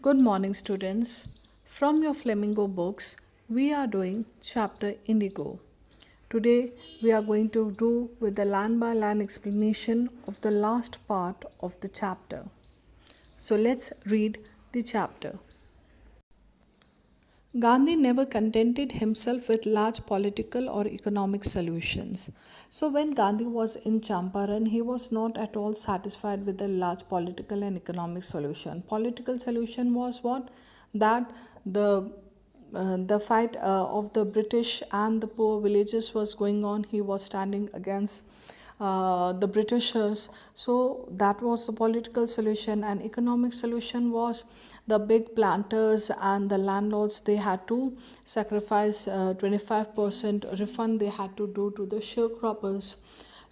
Good morning, students. From your Flamingo books, we are doing chapter Indigo. Today, we are going to do with the line by line explanation of the last part of the chapter. So, let's read the chapter. Gandhi never contented himself with large political or economic solutions. So, when Gandhi was in Champaran, he was not at all satisfied with the large political and economic solution. Political solution was what? That the fight of the British and the poor villagers was going on. He was standing against the Britishers. So that was the political solution, and economic solution was the big planters and the landlords. They had to sacrifice 25% refund they had to do to the sharecroppers.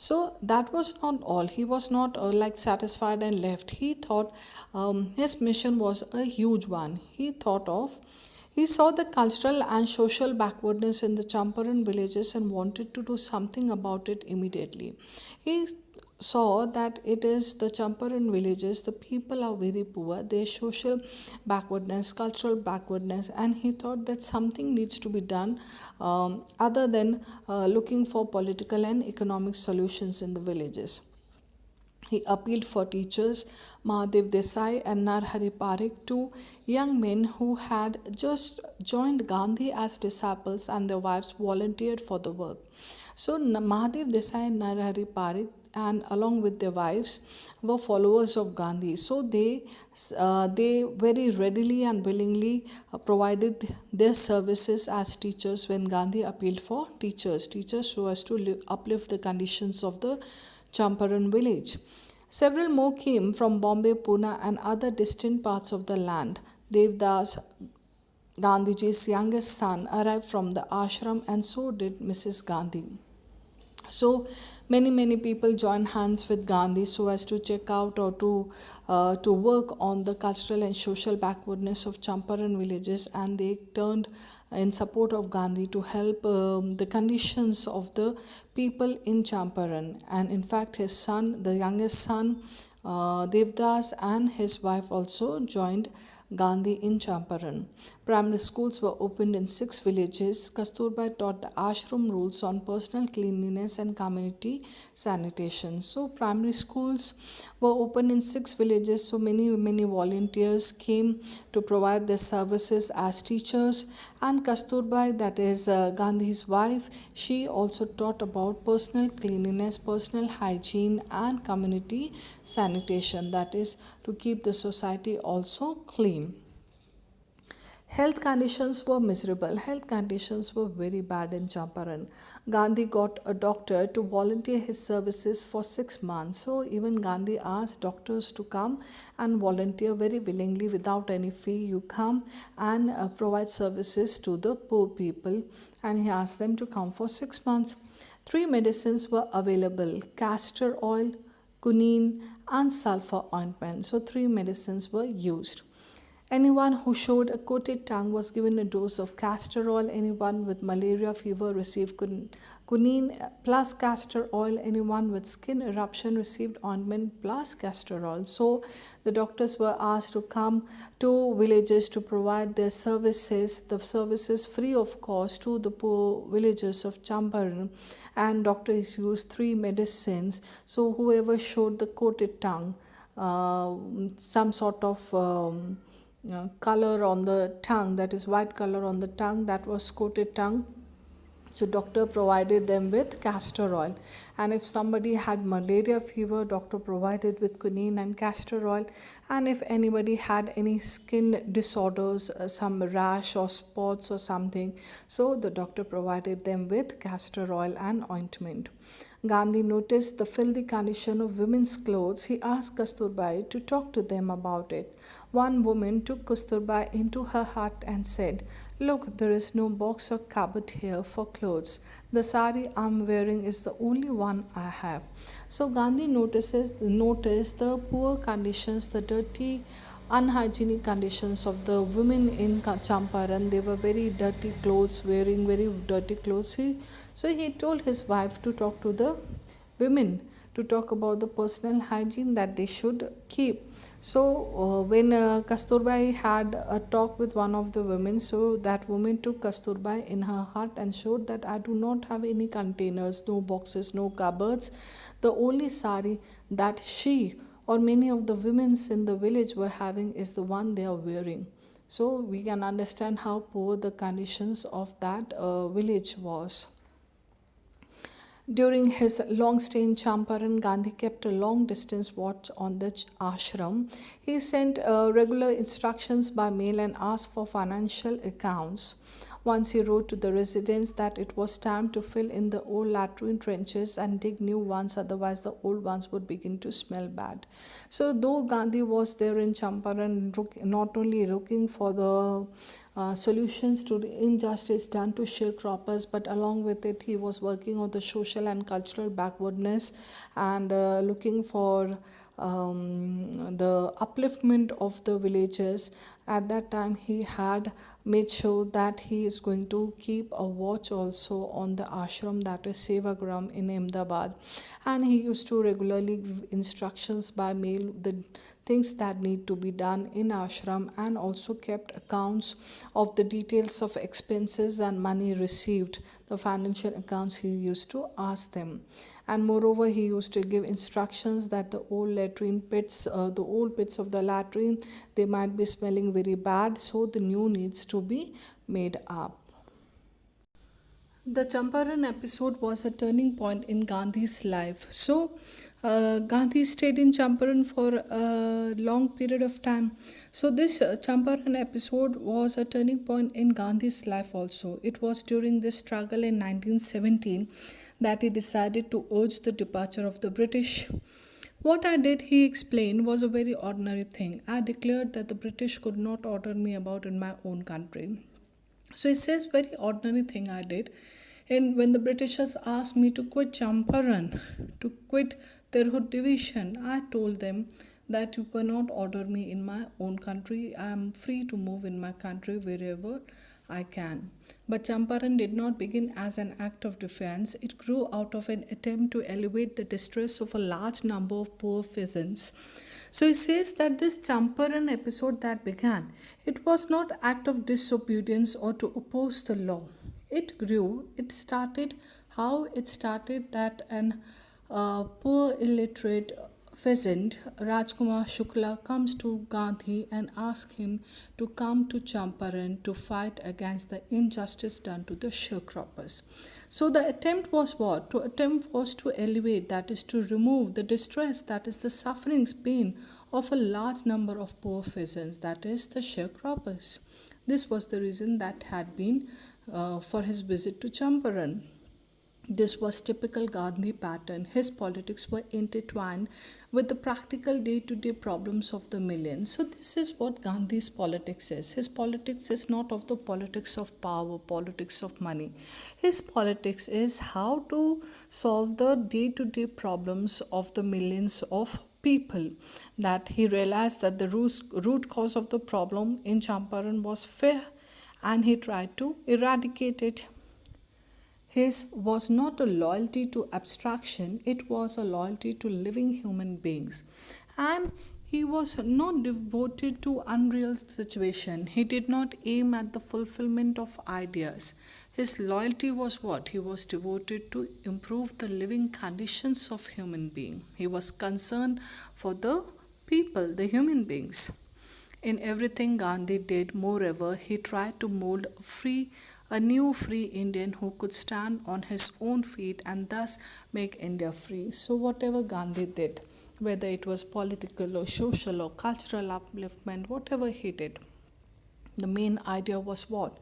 So that was not all. He was not like satisfied and left. He thought his mission was a huge one. He saw the cultural and social backwardness in the Champaran villages and wanted to do something about it immediately. He saw that it is the Champaran villages, the people are very poor, their social backwardness, cultural backwardness, and he thought that something needs to be done other than looking for political and economic solutions in the villages. He appealed for teachers Mahadev Desai and Narhari Parikh, two young men who had just joined Gandhi as disciples, and their wives volunteered for the work. So Mahadev Desai and Narhari Parikh, and along with their wives, were followers of Gandhi. So they very readily and willingly provided their services as teachers when Gandhi appealed for teachers so as to uplift the conditions of the Champaran village. Several more came from Bombay, Pune, and other distant parts of the land. Devdas, Gandhiji's youngest son, arrived from the ashram, and so did Mrs. Gandhi. So many people joined hands with Gandhi so as to check out or to work on the cultural and social backwardness of Champaran villages, and they turned in support of Gandhi to help the conditions of the people in Champaran. And in fact, his son, the youngest son, Devdas, and his wife also joined Gandhi in Champaran. Primary schools were opened in 6 villages. Kasturba taught the ashram rules on personal cleanliness and community sanitation. So primary schools were opened in 6 villages. So many volunteers came to provide their services as teachers. And Kasturba, that is Gandhi's wife, she also taught about personal cleanliness, personal hygiene, and community sanitation. That is to keep the society also clean. Health conditions were miserable. Health conditions were very bad in Champaran. Gandhi got a doctor to volunteer his services for 6 months. So even Gandhi asked doctors to come and volunteer very willingly without any fee. You come and provide services to the poor people, and he asked them to come for 6 months. 3 medicines were available: castor oil, quinine, and sulfur ointment. So 3 medicines were used. Anyone who showed a coated tongue was given a dose of castor oil. Anyone with malaria fever received quinine plus castor oil. Anyone with skin eruption received ointment plus castor oil. So the doctors were asked to come to villages to provide their services, the services free of cost to the poor villagers of Champaran. And doctors used 3 medicines. So whoever showed the coated tongue, some sort of color on the tongue, that is white color on the tongue, that was coated tongue. So doctor provided them with castor oil. And if somebody had malaria fever, doctor provided with quinine and castor oil. And if anybody had any skin disorders, some rash or spots or something, so the doctor provided them with castor oil and ointment. Gandhi noticed the filthy condition of women's clothes. He asked Kasturbai to talk to them about it. One woman took Kasturbai into her hut and said, "Look, there is no box or cupboard here for clothes. The sari I'm wearing is the only one I have." So Gandhi noticed the poor conditions, the dirty, unhygienic conditions of the women in Champaran. They were very dirty clothes, wearing very dirty clothes. So he told his wife to talk to the women, to talk about the personal hygiene that they should keep. So when Kasturbai had a talk with one of the women, so that woman took Kasturbai in her hut and showed that I do not have any containers, no boxes, no cupboards. The only sari that she or many of the women in the village were having is the one they are wearing. So we can understand how poor the conditions of that village was. During his long stay in Champaran, Gandhi kept a long distance watch on the ashram. He sent regular instructions by mail and asked for financial accounts. Once he wrote to the residents that it was time to fill in the old latrine trenches and dig new ones, otherwise, the old ones would begin to smell bad. So, though Gandhi was there in Champaran, not only looking for the solutions to the injustice done to sharecroppers, but along with it, he was working on the social and cultural backwardness and looking for the upliftment of the villagers. At that time, he had made sure that he is going to keep a watch also on the ashram, that is Sevagram in Ahmedabad, and he used to regularly give instructions by mail the things that need to be done in ashram, and also kept accounts of the details of expenses and money received, the financial accounts he used to ask them. And moreover, he used to give instructions that the old latrine pits, the old pits of the latrine, they might be smelling very bad, so the new needs to be made up. The Champaran episode was a turning point in Gandhi's life. So, Gandhi stayed in Champaran for a long period of time. So, this Champaran episode was a turning point in Gandhi's life also. It was during this struggle in 1917 that he decided to urge the departure of the British. What I did, he explained, was a very ordinary thing. I declared that the British could not order me about in my own country. So he says, very ordinary thing I did. And when the Britishers asked me to quit Champaran, to quit Tirhut division, I told them that you cannot order me in my own country. I am free to move in my country wherever I can. But Champaran did not begin as an act of defense. It grew out of an attempt to alleviate the distress of a large number of poor peasants. So he says that this Champaran episode that began, it was not act of disobedience or to oppose the law. It grew. It started how it started that an poor illiterate peasant Rajkumar Shukla comes to Gandhi and asks him to come to Champaran to fight against the injustice done to the sharecroppers. So the attempt was what? To attempt was to elevate, that is to remove the distress, that is the sufferings, pain of a large number of poor peasants, that is the sharecroppers. This was the reason that had been for his visit to Champaran. This was typical Gandhi pattern. His politics were intertwined with the practical day-to-day problems of the millions. So this is what Gandhi's politics is. His politics is not of the politics of power, politics of money. His politics is how to solve the day-to-day problems of the millions of people. That he realized that the root cause of the problem in Champaran was fear, and he tried to eradicate it. His was not a loyalty to abstraction, it was a loyalty to living human beings. And he was not devoted to unreal situation. He did not aim at the fulfillment of ideas. His loyalty was what? He was devoted to improve the living conditions of human being. He was concerned for the people, the human beings. In everything Gandhi did, moreover, he tried to mold a new free Indian who could stand on his own feet and thus make India free. So whatever Gandhi did, whether it was political or social or cultural upliftment, whatever he did, the main idea was what?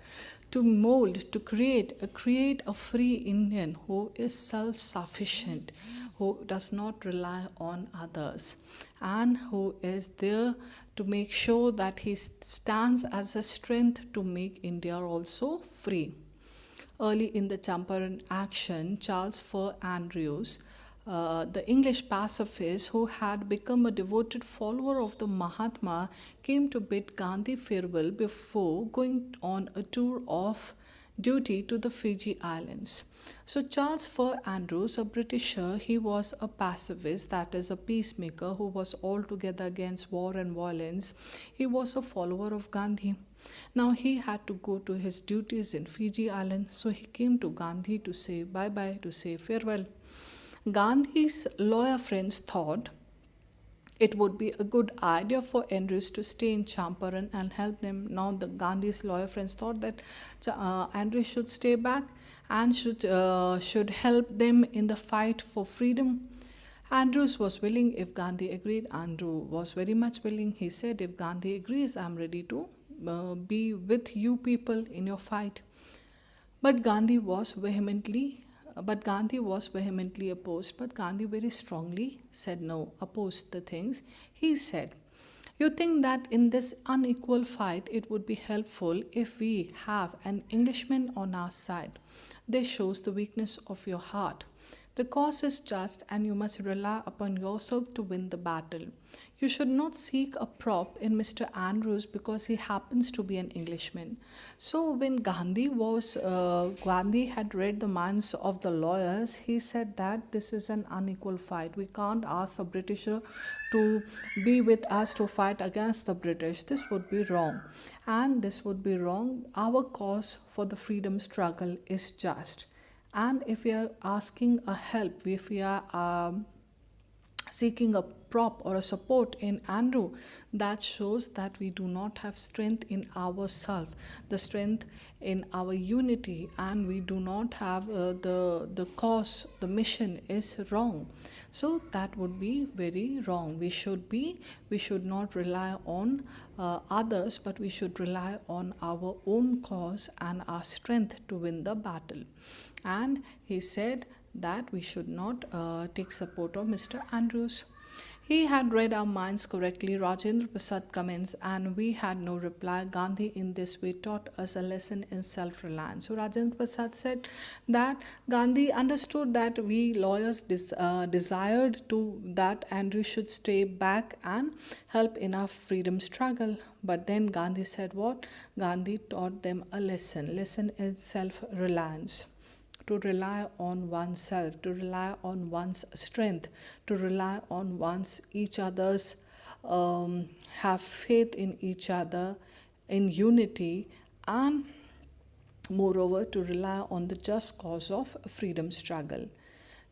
To mold, to create a free Indian who is self-sufficient, who does not rely on others, and who is there to make sure that he stands as a strength to make India also free. Early in the Champaran action, Charles Fur Andrews, the English pacifist who had become a devoted follower of the Mahatma, came to bid Gandhi farewell before going on a tour of duty to the Fiji Islands. So Charles Fur Andrews, a Britisher, he was a pacifist, that is a peacemaker who was altogether against war and violence. He was a follower of Gandhi. Now he had to go to his duties in Fiji Island, so he came to Gandhi to say bye bye, to say farewell. Gandhi's lawyer friends thought it would be a good idea for Andrews to stay in Champaran and help them. Now, the Gandhi's lawyer friends thought that Andrews should stay back and should help them in the fight for freedom. Andrews was willing if Gandhi agreed. Andrew was very much willing. He said, "If Gandhi agrees, I'm ready to be with you people in your fight." But Gandhi was vehemently opposed. But Gandhi very strongly said no, opposed the things. He said, "You think that in this unequal fight it would be helpful if we have an Englishman on our side? This shows the weakness of your heart. The cause is just, and you must rely upon yourself to win the battle. You should not seek a prop in Mr. Andrews because he happens to be an Englishman." So when Gandhi had read the minds of the lawyers, he said that this is an unequal fight. We can't ask a Britisher to be with us to fight against the British. This would be wrong, and this would be wrong. Our cause for the freedom struggle is just. And if we are asking a help, if we are seeking a prop or a support in Andrew, that shows that we do not have strength in ourselves, the strength in our unity, and we do not have the cause, the mission is wrong. So that would be very wrong. We should not rely on others, but we should rely on our own cause and our strength to win the battle. And he said that we should not take support of Mr. Andrews. He had read our minds correctly, Rajendra Prasad comments, and we had no reply. Gandhi in this way taught us a lesson in self-reliance. So Rajendra Prasad said that Gandhi understood that we lawyers desired to that Andrews should stay back and help in our freedom struggle. But then Gandhi said what? Gandhi taught them a lesson in self-reliance. To rely on oneself, to rely on one's strength, to rely on each other's, have faith in each other, in unity, and moreover to rely on the just cause of freedom struggle.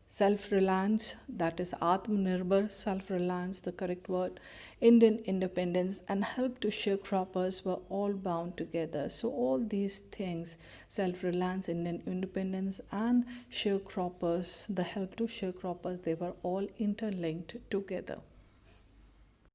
Self-reliance, that is Atmanirbhar, self-reliance, the correct word, Indian independence, and help to sharecroppers were all bound together. So all these things, self-reliance, Indian independence, and sharecroppers, the help to sharecroppers, they were all interlinked together.